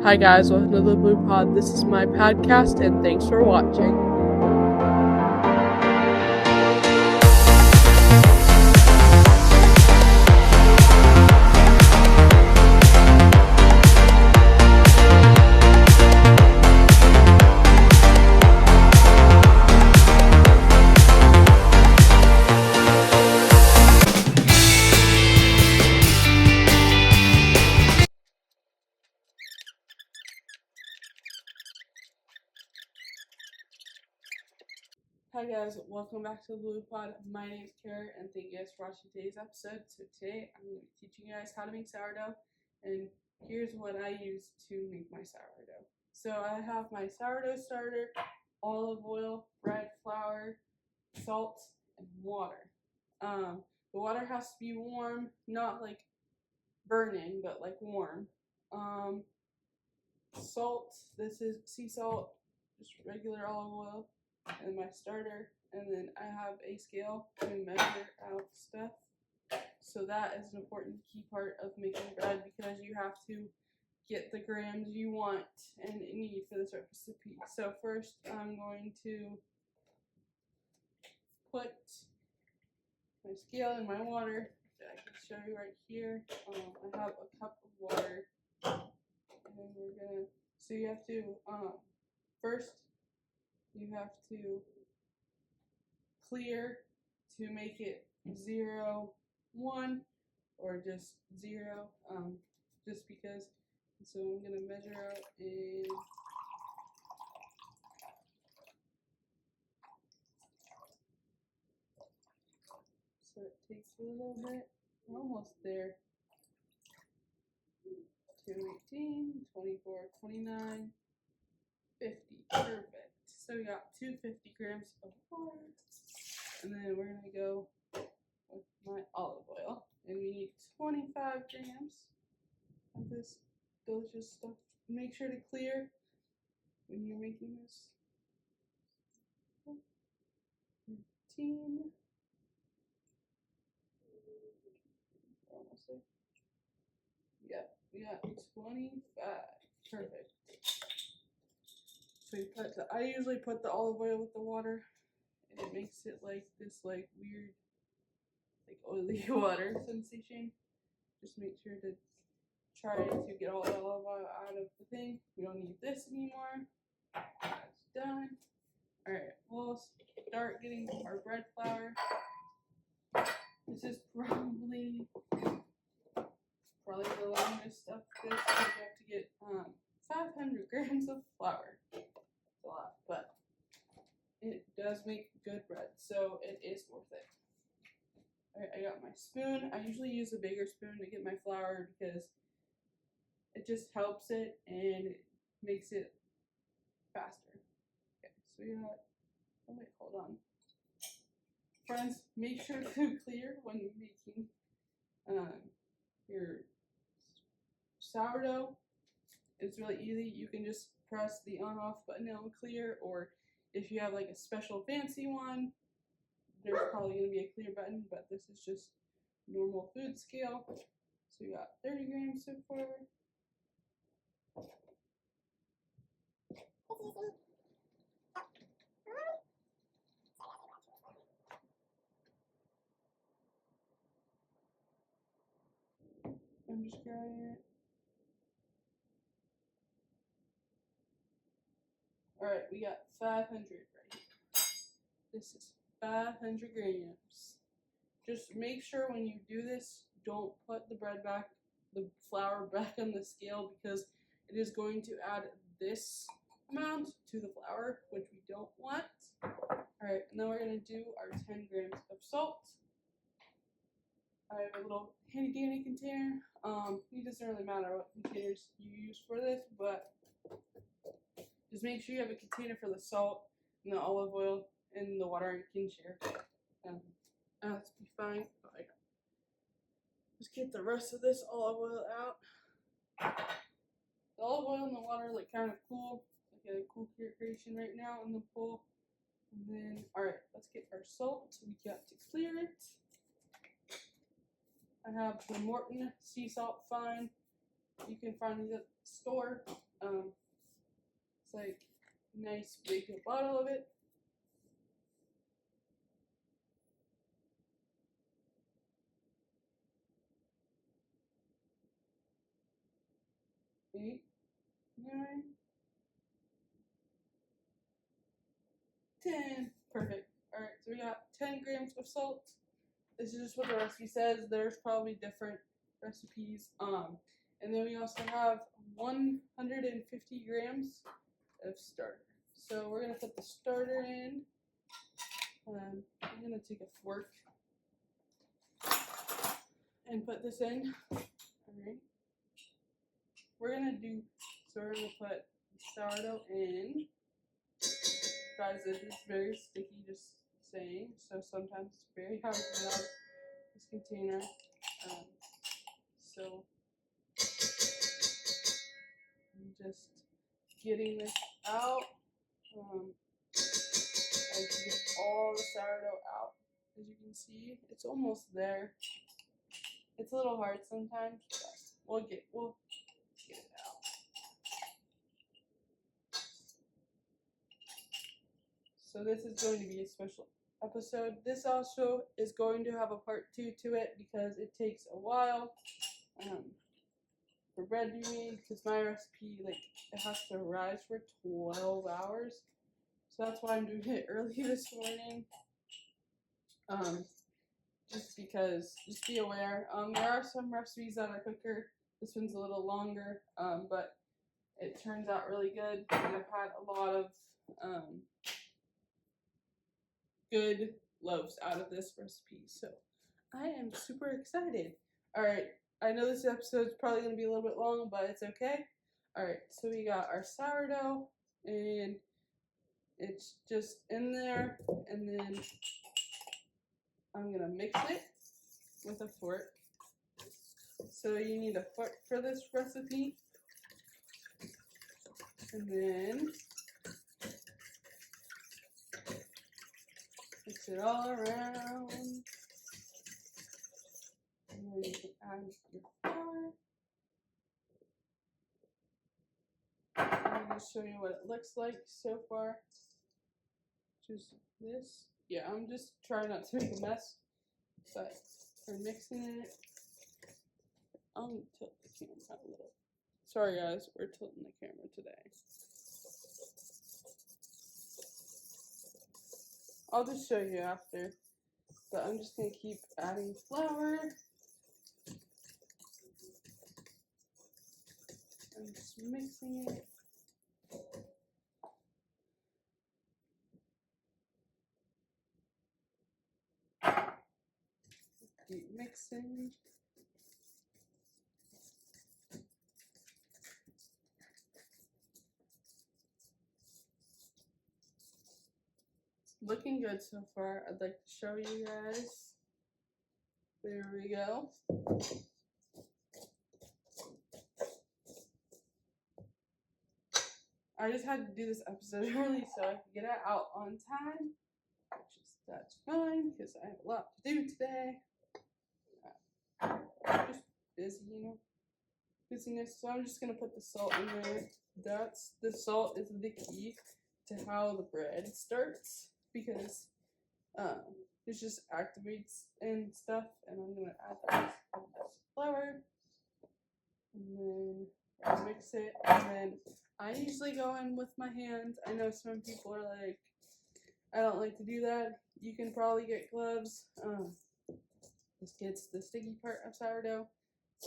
Hi guys, welcome to the Blue Pod. This is my podcast and thanks for watching. Hi guys, welcome back to the Blue Pod. My name is Kara and thank you guys for watching today's episode. So today I'm going to be teaching you guys how to make sourdough, and here's what I use to make my sourdough. So I have my sourdough starter, olive oil, bread flour, salt, and water. The water has to be warm, not like burning, but like warm. Salt, this is sea salt, just regular olive oil. And my starter, and then I have a scale to measure out stuff. So that is an important key part of making bread because you have to get the grams you want and need for this recipe. So first I'm going to put my scale in my water that I can show you right here. I have a cup of water, and we're gonna, so you have to, first you have to clear to make it 0, 1, or just 0, just because. So I'm gonna measure out in so it takes a little bit. We're almost there. 218, 24, 29, 50. Perfect. So we got 250 grams of water. And then we're going to go with my olive oil. And we need 25 grams of this delicious stuff. Make sure to clear when you're making this. 15. Almost there. Yep, we got 25. Perfect. So you put I usually put the olive oil with the water. It makes it like this like weird like oily water sensation. Just make sure to try to get all the olive oil out of the thing. We don't need this anymore. That's done. Alright, we'll start getting our bread flour. This is probably the longest of this. You have to get 500 grams of flour. It's a lot, but it does make good bread, so it is worth it. Alright, I got my spoon. I usually use a bigger spoon to get my flour because it just helps it and it makes it faster. Okay, so we got, oh wait, hold on. Friends, make sure to clear when making your sourdough. It's really easy. You can just press the on-off button and it'll clear, or if you have like a special fancy one, there's probably going to be a clear button, but this is just normal food scale. So we got 30 grams so far. I'm just grabbing it. Alright, we got 500 right here. This is 500 grams. Just make sure when you do this, don't put the flour back on the scale, because it is going to add this amount to the flour, which we don't want. Alright, and then we're going to do our 10 grams of salt. I have a little handy dandy container. It doesn't really matter what containers you use for this, but just make sure you have a container for the salt and the olive oil and the water you can share. That's be fine. Just get the rest of this olive oil out. The olive oil and the water like kind of cool. Like a cool creation right now in the pool. And then, alright, let's get our salt. We got to clear it. I have the Morton sea salt fine. You can find these at the store. It's like a nice big bottle of it. Eight, 9, 10. Perfect. Alright, so we got 10 grams of salt. This is just what the recipe says. There's probably different recipes. And then we also have 150 grams of starter. So we're gonna put the starter in. I'm gonna take a fork and put this in. Alright. We're gonna put sourdough in. Guys, it is very sticky, just saying. So sometimes it's very hard to get out this container. So I'm just getting this out. I can get all the sourdough out. As you can see, it's almost there. It's a little hard sometimes, but we'll get it out. So this is going to be a special episode. This also is going to have a part 2 to it because it takes a while for bread to be made, because my recipe, like, it has to rise for 12 hours. So that's why I'm doing it early this morning. Just because, just be aware. There are some recipes that are quicker. This one's a little longer, but it turns out really good. And I've had a lot of good loaves out of this recipe, so I am super excited. Alright, I know this episode's probably going to be a little bit long, but it's okay. Alright, so we got our sourdough, and it's just in there, and then I'm going to mix it with a fork. So you need a fork for this recipe, and then mix it all around, and then you can add your flour. I'm going to show you what it looks like so far. Just this. Yeah, I'm just trying not to make a mess, but we're mixing it. I'll tilt the camera a little. Sorry guys, we're tilting the camera today. I'll just show you after, but I'm just going to keep adding flour. I'm just mixing it. Keep mixing. Looking good so far. I'd like to show you guys. There we go. I just had to do this episode early so I could get it out on time. That's fine because I have a lot to do today. Just busy, you know. Busyness. So I'm just gonna put the salt in there. The salt is the key to how the bread starts, because it just activates and stuff. And I'm gonna add that flour, and then I'll mix it, and then I usually go in with my hands. I know some people are like, I don't like to do that. You can probably get gloves. This gets the sticky part of sourdough,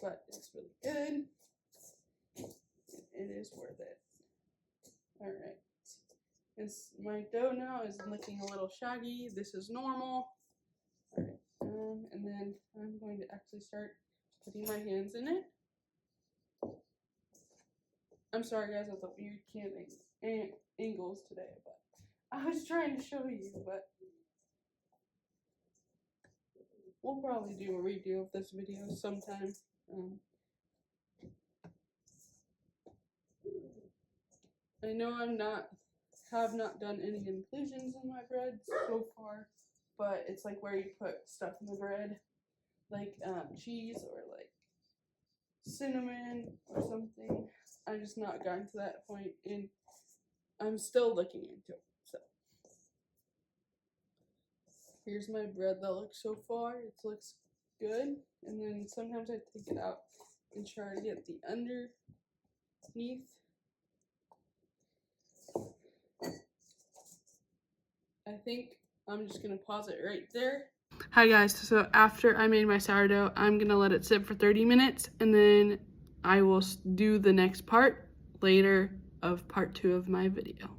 but it's really good. It is worth it. Alright. My dough now is looking a little shaggy. This is normal. Alright. And then I'm going to actually start putting my hands in it. I'm sorry guys, with the weird camera angles today, but I was trying to show you, but we'll probably do a redo of this video sometime. I know have not done any inclusions in my bread so far, but it's like where you put stuff in the bread, like cheese or like cinnamon or something. I just not gotten to that point, and I'm still looking into it. So here's my bread that looks so far. It looks good, and then sometimes I take it out and try to get the underneath. I think I'm just gonna pause it right there. Hi guys, so after I made my sourdough, I'm gonna let it sit for 30 minutes, and then I will do the next part later of part 2 of my video.